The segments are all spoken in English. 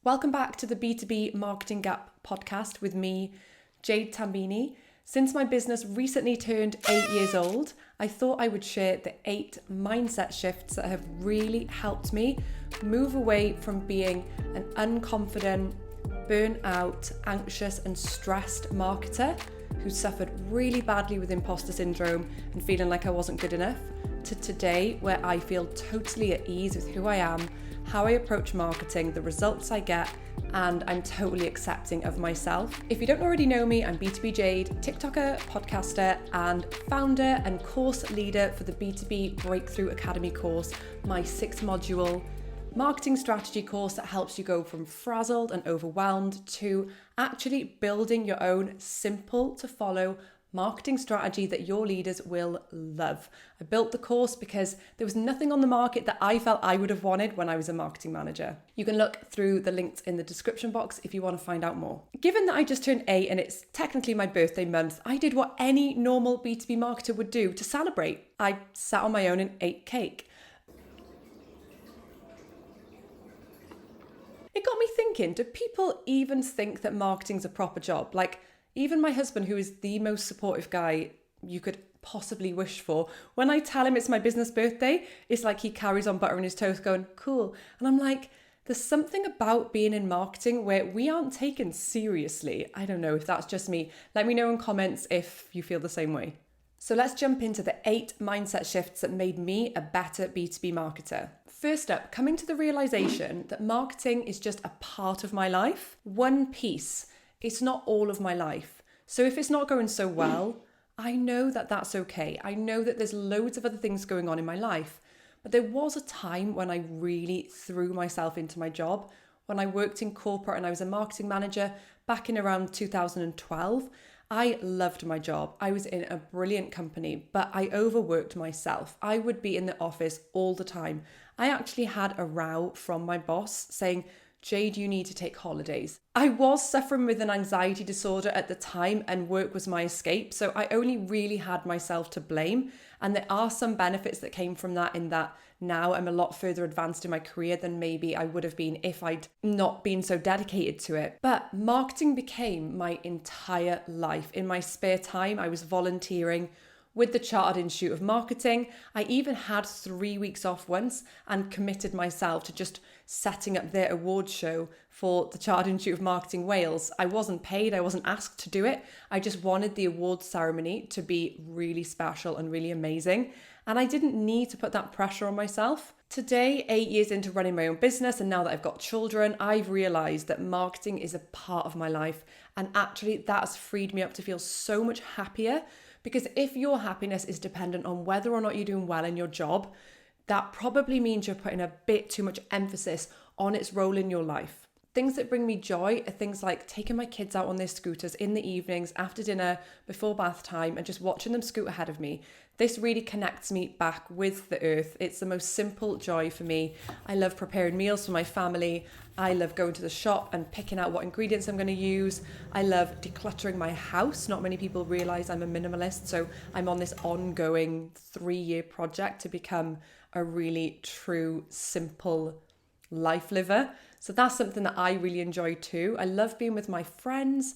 Welcome back to the B2B Marketing Gap podcast with me, Jade Tambini. Since my business recently turned 8 years old, I thought I would share the 8 mindset shifts that have really helped me move away from being an unconfident, burnt out, anxious and stressed marketer who suffered really badly with imposter syndrome and feeling like I wasn't good enough, to today where I feel totally at ease with who I am, how I approach marketing, the results I get, and I'm totally accepting of myself. If you don't already know me, I'm B2B Jade, TikToker, podcaster, and founder and course leader for the B2B Breakthrough Academy course, my 6-module marketing strategy course that helps you go from frazzled and overwhelmed to actually building your own simple to follow marketing strategy that your leaders will love. I built the course because there was nothing on the market that I felt I would have wanted when I was a marketing manager. You can look through the links in the description box if you want to find out more. Given that I just turned 8 and it's technically my birthday month, I did what any normal B2B marketer would do to celebrate. I sat on my own and ate cake. It got me thinking, do people even think that marketing's a proper job? Like, even my husband, who is the most supportive guy you could possibly wish for, when I tell him it's my business birthday, it's like he carries on buttering his toast going, cool. And I'm like, there's something about being in marketing where we aren't taken seriously. I don't know if that's just me. Let me know in comments if you feel the same way. So let's jump into the 8 mindset shifts that made me a better B2B marketer. First up, coming to the realization that marketing is just a part of my life, one piece. It's not all of my life. So if it's not going so well, I know that that's okay. I know that there's loads of other things going on in my life. But there was a time when I really threw myself into my job. When I worked in corporate and I was a marketing manager back in around 2012, I loved my job. I was in a brilliant company, but I overworked myself. I would be in the office all the time. I actually had a row from my boss saying, Jade, you need to take holidays. I was suffering with an anxiety disorder at the time and work was my escape. So I only really had myself to blame. And there are some benefits that came from that in that now I'm a lot further advanced in my career than maybe I would have been if I'd not been so dedicated to it. But marketing became my entire life. In my spare time, I was volunteering with the Chartered Institute of Marketing. I even had 3 weeks off once and committed myself to just setting up their awards show for the Chartered Institute of Marketing Wales. I wasn't paid, I wasn't asked to do it. I just wanted the awards ceremony to be really special and really amazing. And I didn't need to put that pressure on myself. Today, 8 years into running my own business, and now that I've got children, I've realized that marketing is a part of my life. And actually, that's freed me up to feel so much happier. Because if your happiness is dependent on whether or not you're doing well in your job, that probably means you're putting a bit too much emphasis on its role in your life. Things that bring me joy are things like taking my kids out on their scooters in the evenings, after dinner, before bath time, and just watching them scoot ahead of me. This really connects me back with the earth. It's the most simple joy for me. I love preparing meals for my family. I love going to the shop and picking out what ingredients I'm going to use. I love decluttering my house. Not many people realize I'm a minimalist, so I'm on this ongoing 3-year project to become a really true, simple life liver. So that's something that I really enjoy too. I love being with my friends,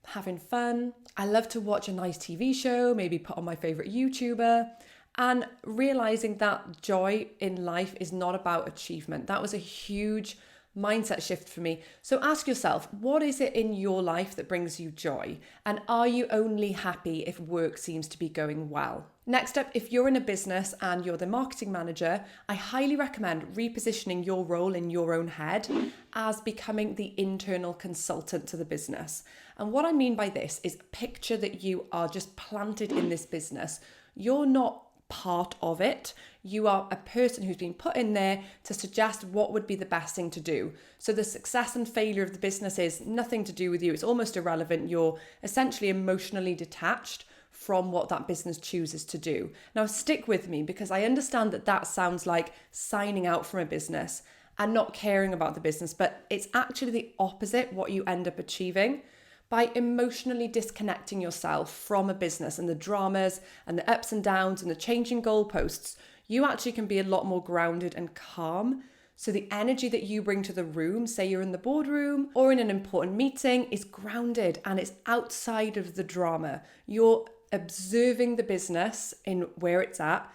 having fun. I love to watch a nice TV show, maybe put on my favorite YouTuber, and realizing that joy in life is not about achievement. That was a huge mindset shift for me. So ask yourself, what is it in your life that brings you joy? And are you only happy if work seems to be going well? Next up, if you're in a business and you're the marketing manager, I highly recommend repositioning your role in your own head as becoming the internal consultant to the business. And what I mean by this is picture that you are just planted in this business. You're not part of it. You are a person who's been put in there to suggest what would be the best thing to do. So the success and failure of the business is nothing to do with you. It's almost irrelevant. You're essentially emotionally detached from what that business chooses to do. Now stick with me, because I understand that that sounds like signing out from a business and not caring about the business, but it's actually the opposite what you end up achieving. By emotionally disconnecting yourself from a business and the dramas and the ups and downs and the changing goalposts, you actually can be a lot more grounded and calm. So the energy that you bring to the room, say you're in the boardroom or in an important meeting, is grounded and it's outside of the drama. You're observing the business in where it's at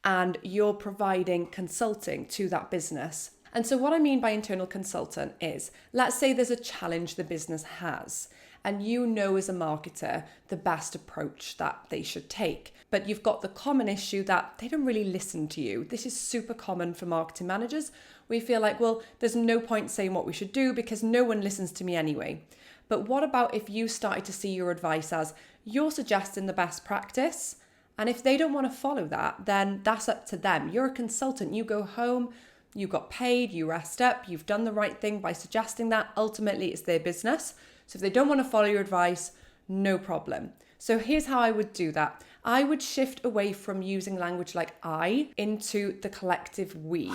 and you're providing consulting to that business. And so what I mean by internal consultant is, let's say there's a challenge the business has, and you know as a marketer the best approach that they should take. But you've got the common issue that they don't really listen to you. This is super common for marketing managers. We feel like, well, there's no point saying what we should do because no one listens to me anyway. But what about if you started to see your advice as you're suggesting the best practice? And if they don't want to follow that, then that's up to them. You're a consultant. You go home, you got paid, you rest up, you've done the right thing by suggesting that. Ultimately, it's their business. So if they don't want to follow your advice, no problem. So here's how I would do that. I would shift away from using language like I into the collective we.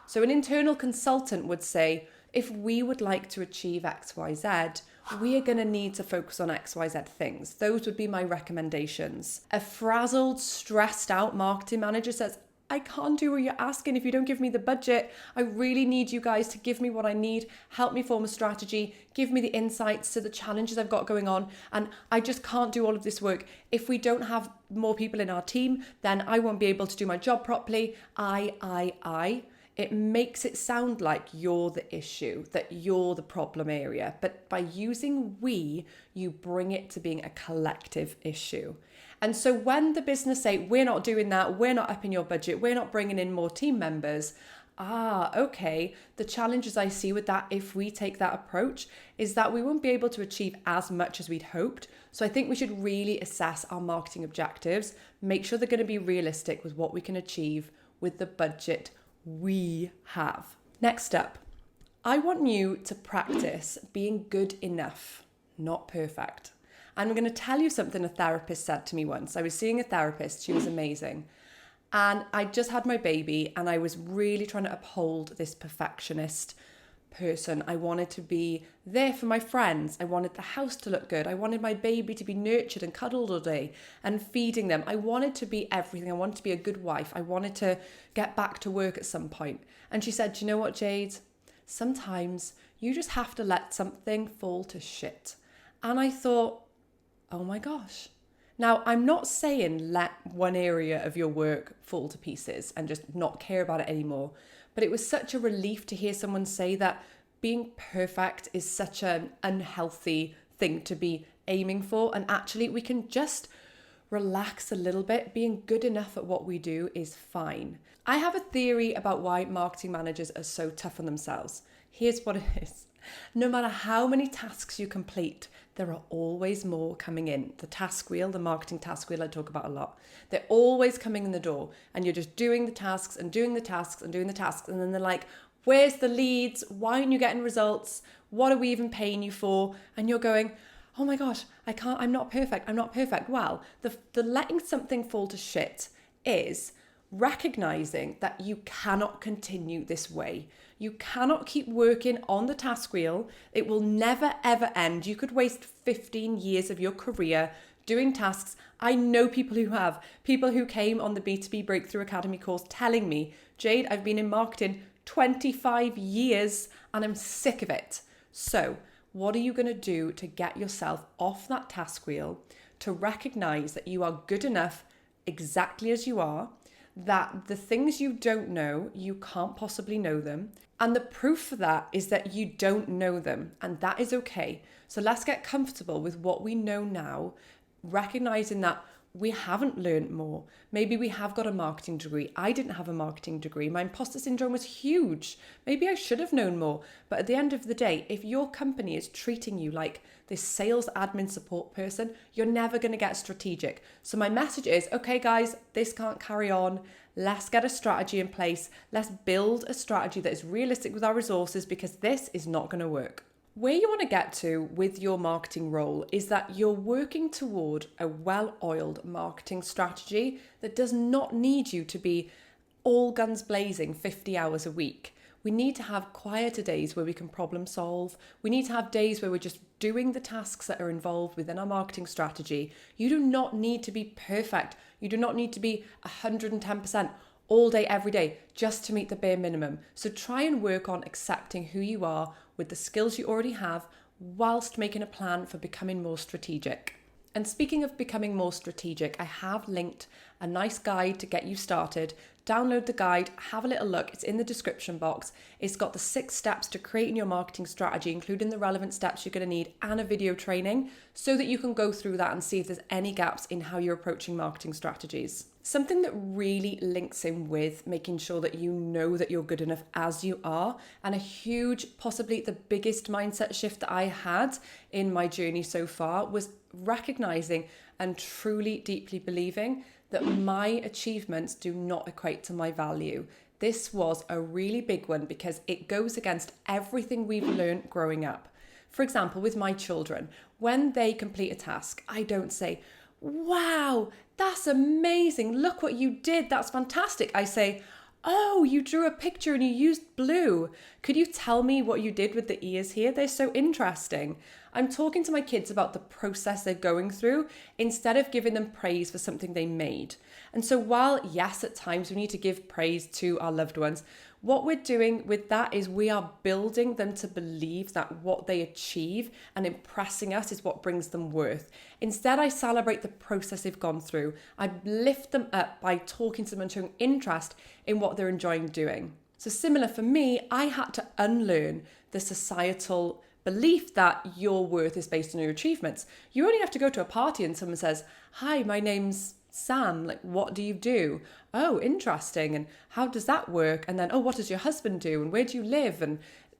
So an internal consultant would say, if we would like to achieve X, Y, Z, we are going to need to focus on X, Y, Z things. Those would be my recommendations. A frazzled, stressed out marketing manager says, I can't do what you're asking if you don't give me the budget. I really need you guys to give me what I need, help me form a strategy, give me the insights to the challenges I've got going on, and I just can't do all of this work. If we don't have more people in our team, then I won't be able to do my job properly. I. It makes it sound like you're the issue, that you're the problem area. But by using we, you bring it to being a collective issue. And so when the business say, we're not doing that, we're not upping your budget, we're not bringing in more team members, okay, the challenges I see with that, if we take that approach, is that we won't be able to achieve as much as we'd hoped. So I think we should really assess our marketing objectives, make sure they're going to be realistic with what we can achieve with the budget we have. Next up, I want you to practice being good enough, not perfect. And I'm going to tell you something a therapist said to me once. I was seeing a therapist, she was amazing. And I just had my baby and I was really trying to uphold this perfectionist person. I wanted to be there for my friends. I wanted the house to look good. I wanted my baby to be nurtured and cuddled all day and feeding them. I wanted to be everything. I wanted to be a good wife. I wanted to get back to work at some point. And she said, do you know what, Jade? Sometimes you just have to let something fall to shit. And I thought, oh my gosh. Now, I'm not saying let one area of your work fall to pieces and just not care about it anymore. But it was such a relief to hear someone say that being perfect is such an unhealthy thing to be aiming for. And actually, we can just relax a little bit. Being good enough at what we do is fine. I have a theory about why marketing managers are so tough on themselves. Here's what it is. No matter how many tasks you complete, there are always more coming in. The task wheel, the marketing task wheel I talk about a lot. They're always coming in the door and you're just doing the tasks and doing the tasks and doing the tasks. And then they're like, where's the leads? Why aren't you getting results? What are we even paying you for? And you're going, oh my gosh, I'm not perfect. Well, the letting something fall to shit is recognizing that you cannot continue this way. You cannot keep working on the task wheel. It will never, ever end. You could waste 15 years of your career doing tasks. I know people who came on the B2B Breakthrough Academy course telling me, Jade, I've been in marketing 25 years and I'm sick of it. So what are you going to do to get yourself off that task wheel, to recognize that you are good enough exactly as you are, that the things you don't know, you can't possibly know them. And the proof for that is that you don't know them, and that is okay. So let's get comfortable with what we know now, recognizing that we haven't learned more. Maybe we have got a marketing degree. I didn't have a marketing degree. My imposter syndrome was huge. Maybe I should have known more. But at the end of the day, if your company is treating you like this sales admin support person, you're never going to get strategic. So my message is, okay, guys, this can't carry on. Let's get a strategy in place. Let's build a strategy that is realistic with our resources because this is not going to work. Where you want to get to with your marketing role is that you're working toward a well-oiled marketing strategy that does not need you to be all guns blazing 50 hours a week. We need to have quieter days where we can problem solve. We need to have days where we're just doing the tasks that are involved within our marketing strategy. You do not need to be perfect. You do not need to be 110% all day, every day, just to meet the bare minimum. So try and work on accepting who you are with the skills you already have, whilst making a plan for becoming more strategic. And speaking of becoming more strategic, I have linked a nice guide to get you started. Download the guide, have a little look. It's in the description box. It's got the 6 steps to creating your marketing strategy, including the relevant steps you're going to need and a video training, so that you can go through that and see if there's any gaps in how you're approaching marketing strategies. Something that really links in with making sure that you know that you're good enough as you are, and a huge, possibly the biggest mindset shift that I had in my journey so far, was recognizing and truly deeply believing that my achievements do not equate to my value. This was a really big one because it goes against everything we've learned growing up. For example, with my children, when they complete a task, I don't say, "Wow, that's amazing. Look what you did. That's fantastic." I say, "Oh, you drew a picture and you used blue. Could you tell me what you did with the ears here? They're so interesting." I'm talking to my kids about the process they're going through instead of giving them praise for something they made. And so while, yes, at times we need to give praise to our loved ones, what we're doing with that is we are building them to believe that what they achieve and impressing us is what brings them worth. Instead, I celebrate the process they've gone through. I lift them up by talking to them and showing interest in what they're enjoying doing. So similar for me, I had to unlearn the societal belief that your worth is based on your achievements. You only have to go to a party and someone says, "Hi, my name's Sam, like, what do you do?" "Oh, interesting. And how does that work?" And then, "Oh, what does your husband do? And where do you live?" And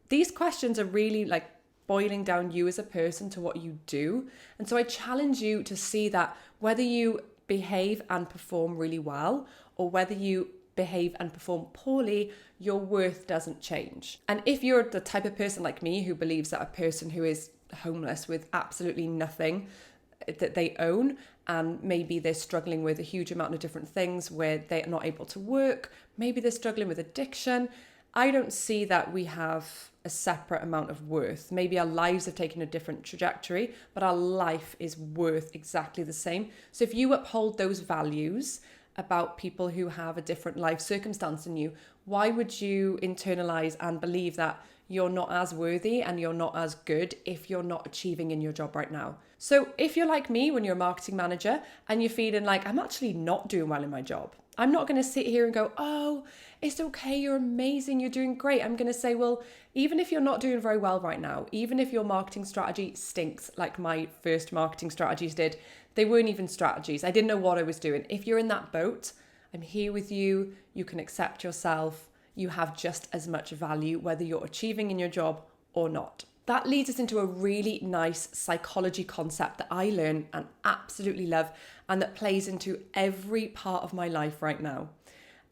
these questions are really like boiling down you as a person to what you do. And so I challenge you to see that whether you behave and perform really well, or whether you behave and perform poorly, your worth doesn't change. And if you're the type of person like me who believes that a person who is homeless with absolutely nothing that they own, and maybe they're struggling with a huge amount of different things where they're not able to work, maybe they're struggling with addiction, I don't see that we have a separate amount of worth. Maybe our lives have taken a different trajectory, but our life is worth exactly the same. So if you uphold those values about people who have a different life circumstance than you, why would you internalize and believe that you're not as worthy and you're not as good if you're not achieving in your job right now? So if you're like me, when you're a marketing manager and you're feeling like, "I'm actually not doing well in my job," I'm not going to sit here and go, "Oh, it's okay, you're amazing, you're doing great." I'm going to say, well, even if you're not doing very well right now, even if your marketing strategy stinks like my first marketing strategies did, they weren't even strategies. I didn't know what I was doing. If you're in that boat, I'm here with you. You can accept yourself. You have just as much value, whether you're achieving in your job or not. That leads us into a really nice psychology concept that I learn and absolutely love, and that plays into every part of my life right now.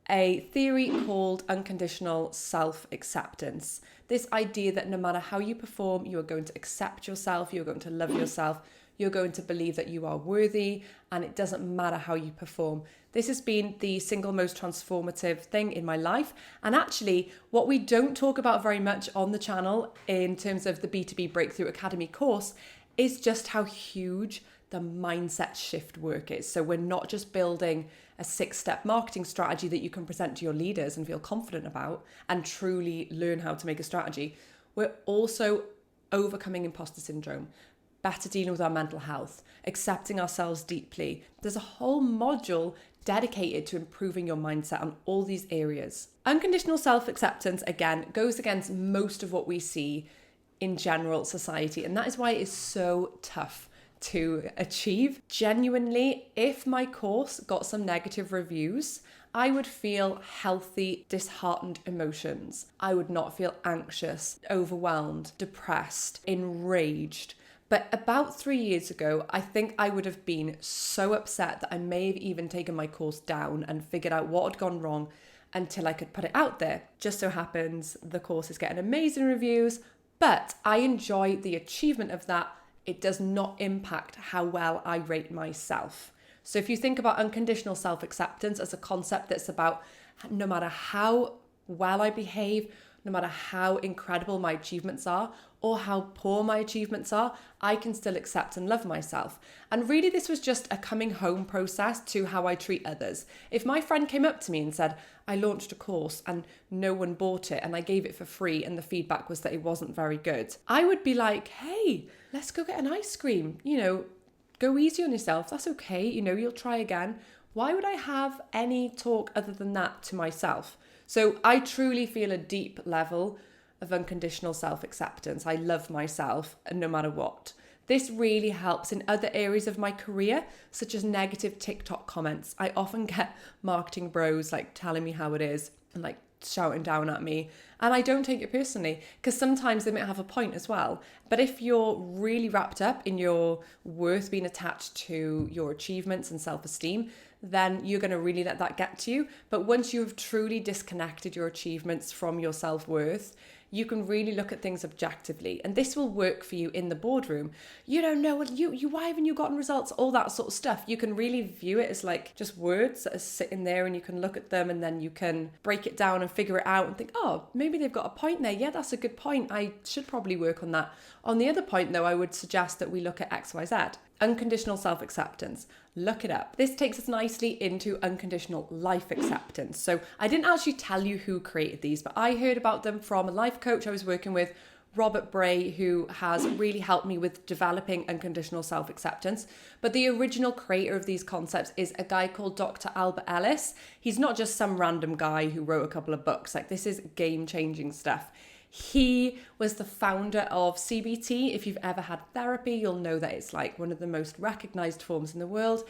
A theory called unconditional self-acceptance. This idea that no matter how you perform, you are going to accept yourself, you're going to love yourself, you're going to believe that you are worthy, and it doesn't matter how you perform. This has been the single most transformative thing in my life. And actually, what we don't talk about very much on the channel in terms of the B2B Breakthrough Academy course is just how huge the mindset shift work is. So we're not just building a 6-step marketing strategy that you can present to your leaders and feel confident about and truly learn how to make a strategy. We're also overcoming imposter syndrome, better dealing with our mental health, accepting ourselves deeply. There's a whole module dedicated to improving your mindset on all these areas. Unconditional self-acceptance, again, goes against most of what we see in general society, and that is why it is so tough to achieve. Genuinely, if my course got some negative reviews, I would feel healthy, disheartened emotions. I would not feel anxious, overwhelmed, depressed, enraged. But about 3 years ago, I think I would have been so upset that I may have even taken my course down and figured out what had gone wrong until I could put it out there. Just so happens the course is getting amazing reviews, but I enjoy the achievement of that. It does not impact how well I rate myself. So if you think about unconditional self-acceptance as a concept that's about no matter how well I behave, no matter how incredible my achievements are or how poor my achievements are, I can still accept and love myself. And really, this was just a coming home process to how I treat others. If my friend came up to me and said, I launched a course and no one bought it and I gave it for free and the feedback was that it wasn't very good, I would be like, hey, let's go get an ice cream. Go easy on yourself. That's okay. You'll try again. Why would I have any talk other than that to myself? So I truly feel a deep level of unconditional self-acceptance. I love myself, and no matter what. This really helps in other areas of my career, such as negative TikTok comments. I often get marketing bros telling me how it is and shouting down at me. And I don't take it personally, because sometimes they might have a point as well. But if you're really wrapped up in your worth being attached to your achievements and self-esteem, then you're going to really let that get to you. But once you've truly disconnected your achievements from your self-worth, you can really look at things objectively. And this will work for you in the boardroom. You don't know, why haven't you gotten results? All that sort of stuff. You can really view it as just words that are sitting there, and you can look at them and then you can break it down and figure it out and think, oh, maybe they've got a point there. Yeah, that's a good point. I should probably work on that. On the other point though, I would suggest that we look at XYZ. Unconditional self-acceptance. Look it up. This takes us nicely into unconditional life acceptance. So I didn't actually tell you who created these, but I heard about them from a life coach I was working with, Robert Bray, who has really helped me with developing unconditional self-acceptance. But the original creator of these concepts is a guy called Dr. Albert Ellis. He's not just some random guy who wrote a couple of books. This is game-changing stuff. He was the founder of CBT. If you've ever had therapy, you'll know that it's one of the most recognized forms in the world.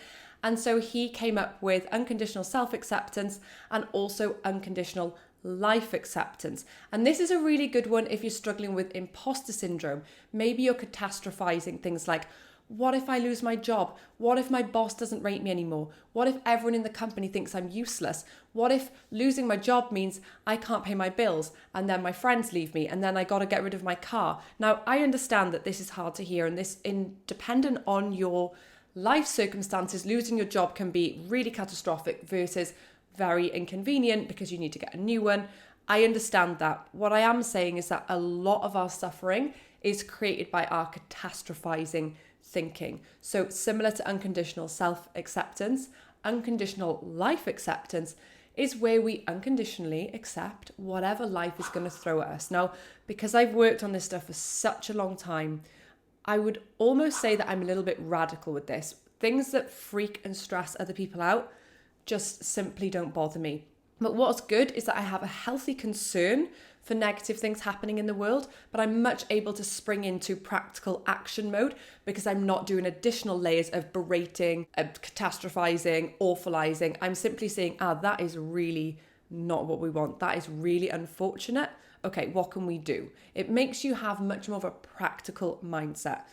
And so he came up with unconditional self-acceptance and also unconditional life acceptance. And this is a really good one if you're struggling with imposter syndrome. Maybe you're catastrophizing things like, what if I lose my job? What if my boss doesn't rate me anymore? What if everyone in the company thinks I'm useless? What if losing my job means I can't pay my bills and then my friends leave me and then I got to get rid of my car? Now, I understand that this is hard to hear, and this, dependent on your life circumstances, losing your job can be really catastrophic versus very inconvenient because you need to get a new one. I understand that. What I am saying is that a lot of our suffering is created by our catastrophizing thinking. So similar to unconditional self-acceptance, unconditional life acceptance is where we unconditionally accept whatever life is going to throw at us. Now, because I've worked on this stuff for such a long time, I would almost say that I'm a little bit radical with this. Things that freak and stress other people out just simply don't bother me. But what's good is that I have a healthy concern for negative things happening in the world, but I'm much able to spring into practical action mode because I'm not doing additional layers of berating, catastrophizing, awfulizing. I'm simply saying, that is really not what we want. That is really unfortunate. Okay, what can we do? It makes you have much more of a practical mindset.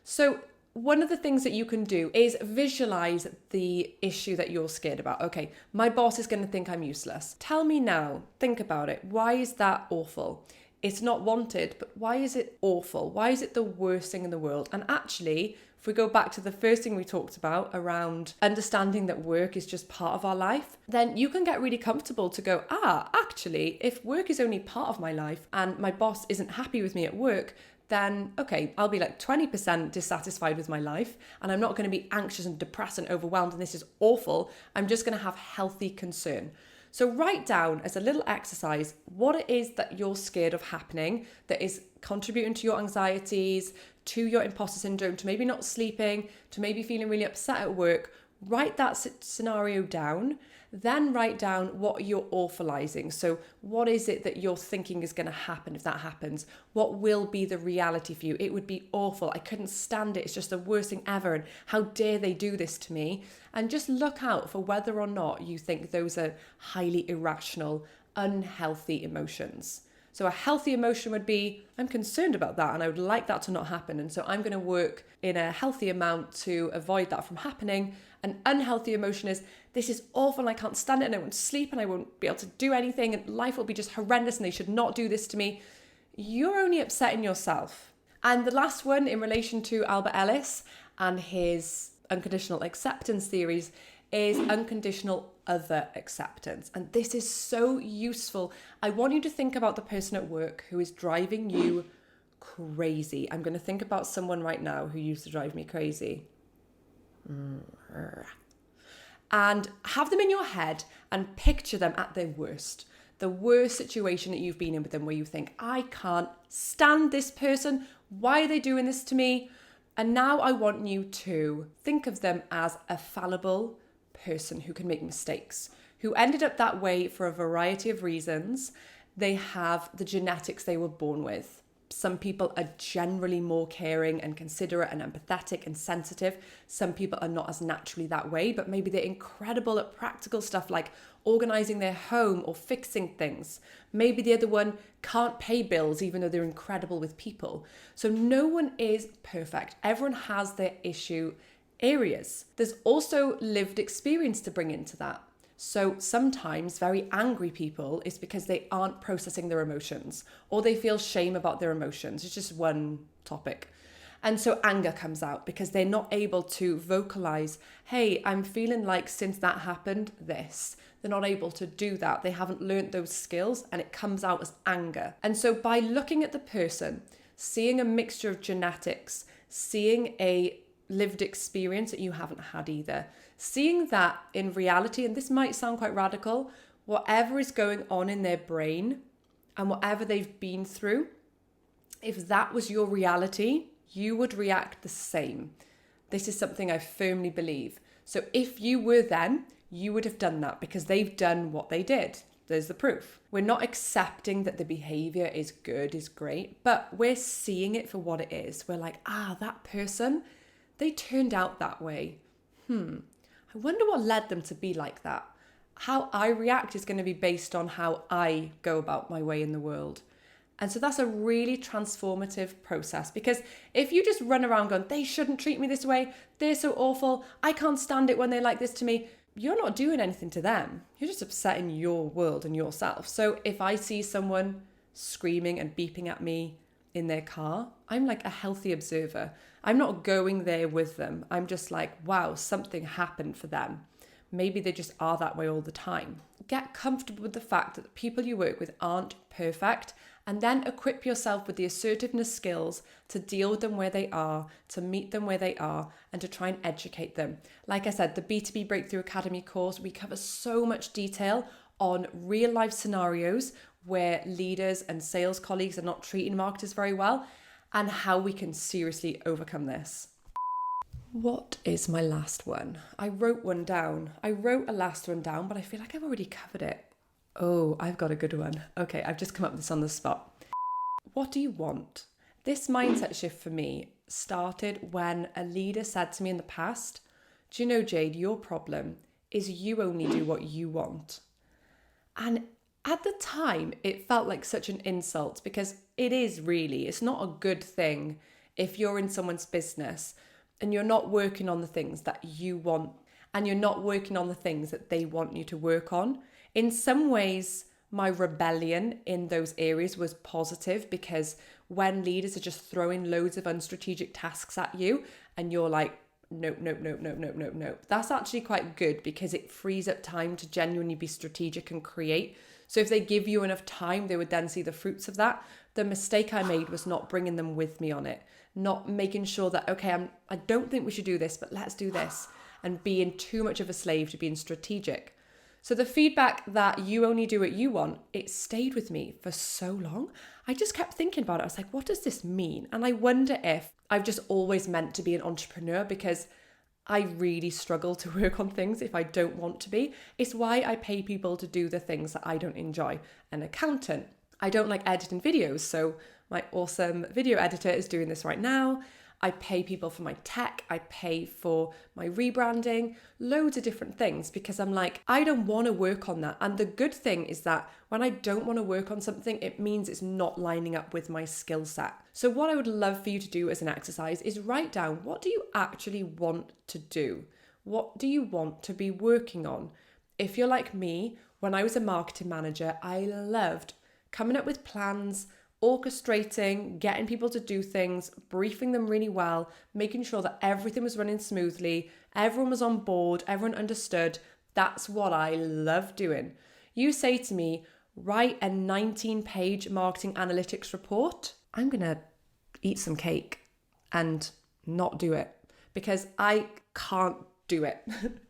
So one of the things that you can do is visualize the issue that you're scared about. Okay, my boss is going to think I'm useless. Tell me now, think about it. Why is that awful? It's not wanted, but why is it awful? Why is it the worst thing in the world? And actually, if we go back to the first thing we talked about around understanding that work is just part of our life, then you can get really comfortable to go, actually, if work is only part of my life and my boss isn't happy with me at work, then okay, I'll be 20% dissatisfied with my life and I'm not going to be anxious and depressed and overwhelmed and this is awful. I'm just going to have healthy concern. So write down as a little exercise what it is that you're scared of happening that is contributing to your anxieties, to your imposter syndrome, to maybe not sleeping, to maybe feeling really upset at work. Write that scenario down. Then write down what you're awfulizing. So what is it that you're thinking is going to happen if that happens? What will be the reality for you? It would be awful. I couldn't stand it. It's just the worst thing ever. And how dare they do this to me? And just look out for whether or not you think those are highly irrational, unhealthy emotions. So a healthy emotion would be, I'm concerned about that and I would like that to not happen. And so I'm going to work in a healthy amount to avoid that from happening. An unhealthy emotion is, this is awful and I can't stand it and I won't sleep and I won't be able to do anything and life will be just horrendous and they should not do this to me. You're only upsetting yourself. And the last one in relation to Albert Ellis and his unconditional acceptance theories is unconditional other acceptance. And this is so useful. I want you to think about the person at work who is driving you crazy. I'm going to think about someone right now who used to drive me crazy. And have them in your head and picture them at their worst. The worst situation that you've been in with them where you think, I can't stand this person. Why are they doing this to me? And now I want you to think of them as a fallible person who can make mistakes, who ended up that way for a variety of reasons. They have the genetics they were born with. Some people are generally more caring and considerate and empathetic and sensitive. Some people are not as naturally that way, but maybe they're incredible at practical stuff like organizing their home or fixing things. Maybe the other one can't pay bills even though they're incredible with people. So no one is perfect. Everyone has their issue areas. There's also lived experience to bring into that. So sometimes very angry people is because they aren't processing their emotions or they feel shame about their emotions. It's just one topic. And so anger comes out because they're not able to vocalize, hey, I'm feeling like since that happened, this. They're not able to do that. They haven't learned those skills and it comes out as anger. And so by looking at the person, seeing a mixture of genetics, seeing a lived experience that you haven't had either, seeing that in reality, and this might sound quite radical, whatever is going on in their brain and whatever they've been through, if that was your reality, you would react the same. This is something I firmly believe. So if you were them, you would have done that because they've done what they did. There's the proof. We're not accepting that the behavior is good, is great, but we're seeing it for what it is. We're like, that person, they turned out that way. I wonder what led them to be like that. How I react is going to be based on how I go about my way in the world. And so that's a really transformative process, because if you just run around going, they shouldn't treat me this way, they're so awful, I can't stand it when they're like this to me, you're not doing anything to them. You're just upsetting your world and yourself. So if I see someone screaming and beeping at me in their car, I'm like a healthy observer. I'm not going there with them. I'm just like, wow, something happened for them. Maybe they just are that way all the time. Get comfortable with the fact that the people you work with aren't perfect, and then equip yourself with the assertiveness skills to deal with them where they are, to meet them where they are, and to try and educate them. Like I said, the B2B Breakthrough Academy course, we cover so much detail on real life scenarios where leaders and sales colleagues are not treating marketers very well, and how we can seriously overcome this. What is my last one? I wrote a last one down, but I feel like I've already covered it. Oh, I've got a good one. Okay, I've just come up with this on the spot. What do you want? This mindset shift for me started when a leader said to me in the past, do you know, Jade, your problem is you only do what you want. And at the time, it felt like such an insult, because it's not a good thing if you're in someone's business and you're not working on the things that you want and you're not working on the things that they want you to work on. In some ways, my rebellion in those areas was positive, because when leaders are just throwing loads of unstrategic tasks at you and you're like, nope, that's actually quite good, because it frees up time to genuinely be strategic and create. So if they give you enough time, they would then see the fruits of that. The mistake I made was not bringing them with me on it, not making sure that, okay, I don't think we should do this, but let's do this, and being too much of a slave to being strategic. So the feedback that you only do what you want, it stayed with me for so long. I just kept thinking about it. I was like, what does this mean? And I wonder if I've just always meant to be an entrepreneur, because I really struggle to work on things if I don't want to be. It's why I pay people to do the things that I don't enjoy. An accountant. I don't like editing videos, so my awesome video editor is doing this right now. I pay people for my tech, I pay for my rebranding, loads of different things, because I'm like, I don't want to work on that. And the good thing is that when I don't want to work on something, it means it's not lining up with my skill set. So what I would love for you to do as an exercise is write down, what do you actually want to do? What do you want to be working on? If you're like me, when I was a marketing manager, I loved coming up with plans, orchestrating, getting people to do things, briefing them really well, making sure that everything was running smoothly, everyone was on board, everyone understood. That's what I love doing. You say to me, write a 19-page marketing analytics report. I'm going to eat some cake and not do it because I can't do it.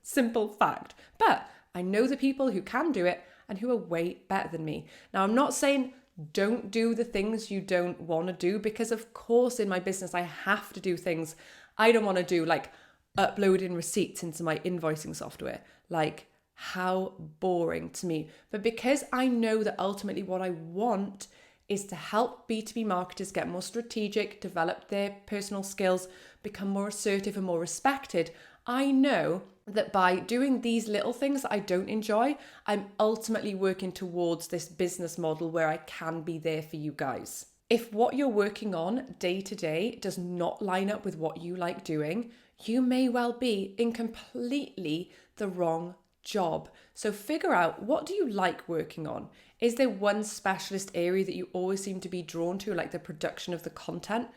Simple fact. But I know the people who can do it and who are way better than me. Now, I'm not saying don't do the things you don't want to do, because of course in my business I have to do things I don't want to do, like uploading receipts into my invoicing software. Like, how boring to me. But because I know that ultimately what I want is to help B2B marketers get more strategic, develop their personal skills, become more assertive and more respected, I know that by doing these little things that I don't enjoy, I'm ultimately working towards this business model where I can be there for you guys. If what you're working on day to day does not line up with what you like doing, you may well be in completely the wrong job. So figure out, what do you like working on? Is there one specialist area that you always seem to be drawn to, like the production of the content?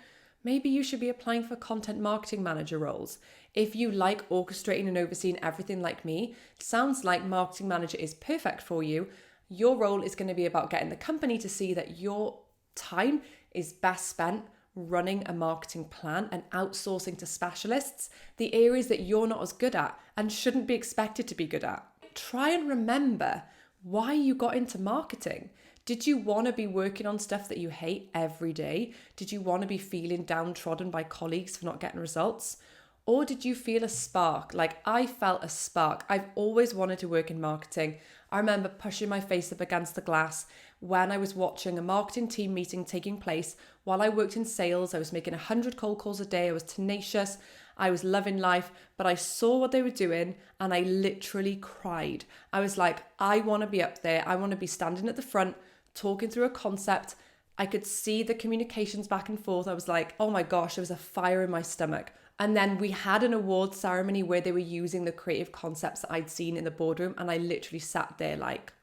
Maybe you should be applying for content marketing manager roles. If you like orchestrating and overseeing everything like me, sounds like marketing manager is perfect for you. Your role is going to be about getting the company to see that your time is best spent running a marketing plan and outsourcing to specialists the areas that you're not as good at and shouldn't be expected to be good at. Try and remember why you got into marketing. Did you want to be working on stuff that you hate every day? Did you want to be feeling downtrodden by colleagues for not getting results? Or did you feel a spark? Like I felt a spark. I've always wanted to work in marketing. I remember pushing my face up against the glass when I was watching a marketing team meeting taking place while I worked in sales. I was making 100 cold calls a day. I was tenacious. I was loving life, but I saw what they were doing and I literally cried. I was like, I want to be up there. I want to be standing at the front, talking through a concept. I could see the communications back and forth. I was like, oh my gosh, there was a fire in my stomach. And then we had an award ceremony where they were using the creative concepts that I'd seen in the boardroom. And I literally sat there like,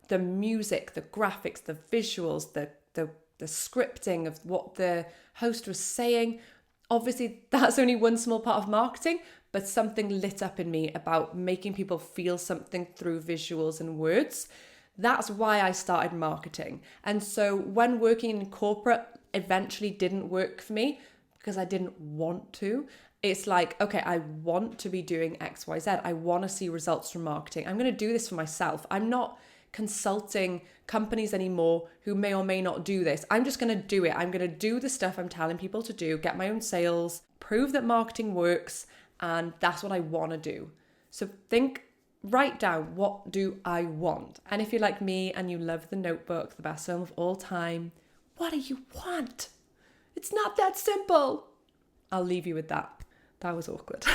the music, the graphics, the visuals, the scripting of what the host was saying. Obviously, that's only one small part of marketing, but something lit up in me about making people feel something through visuals and words. That's why I started marketing. And so when working in corporate eventually didn't work for me because I didn't want to, it's like, okay, I want to be doing X, Y, Z. I want to see results from marketing. I'm going to do this for myself. I'm not consulting companies anymore who may or may not do this. I'm just going to do it. I'm going to do the stuff I'm telling people to do, get my own sales, prove that marketing works, and that's what I want to do. So write down, what do I want? And if you're like me and you love The Notebook, the best film of all time, what do you want? It's not that simple. I'll leave you with that. That was awkward.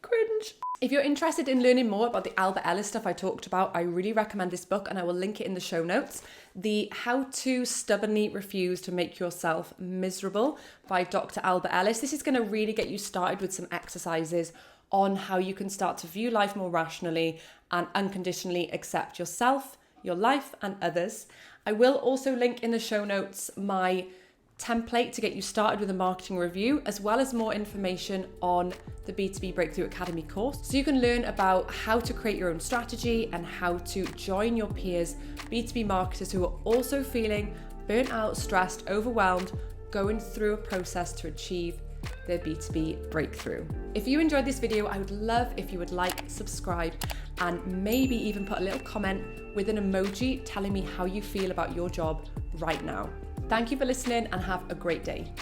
Cringe. If you're interested in learning more about the Albert Ellis stuff I talked about, I really recommend this book and I will link it in the show notes. The How to Stubbornly Refuse to Make Yourself Miserable by Dr. Albert Ellis. This is going to really get you started with some exercises on how you can start to view life more rationally and unconditionally accept yourself, your life, and others. I will also link in the show notes my template to get you started with a marketing review, as well as more information on the B2B Breakthrough Academy course. So you can learn about how to create your own strategy and how to join your peers, B2B marketers who are also feeling burnt out, stressed, overwhelmed, going through a process to achieve their B2B breakthrough. If you enjoyed this video, I would love if you would like, subscribe, and maybe even put a little comment with an emoji telling me how you feel about your job right now. Thank you for listening and have a great day.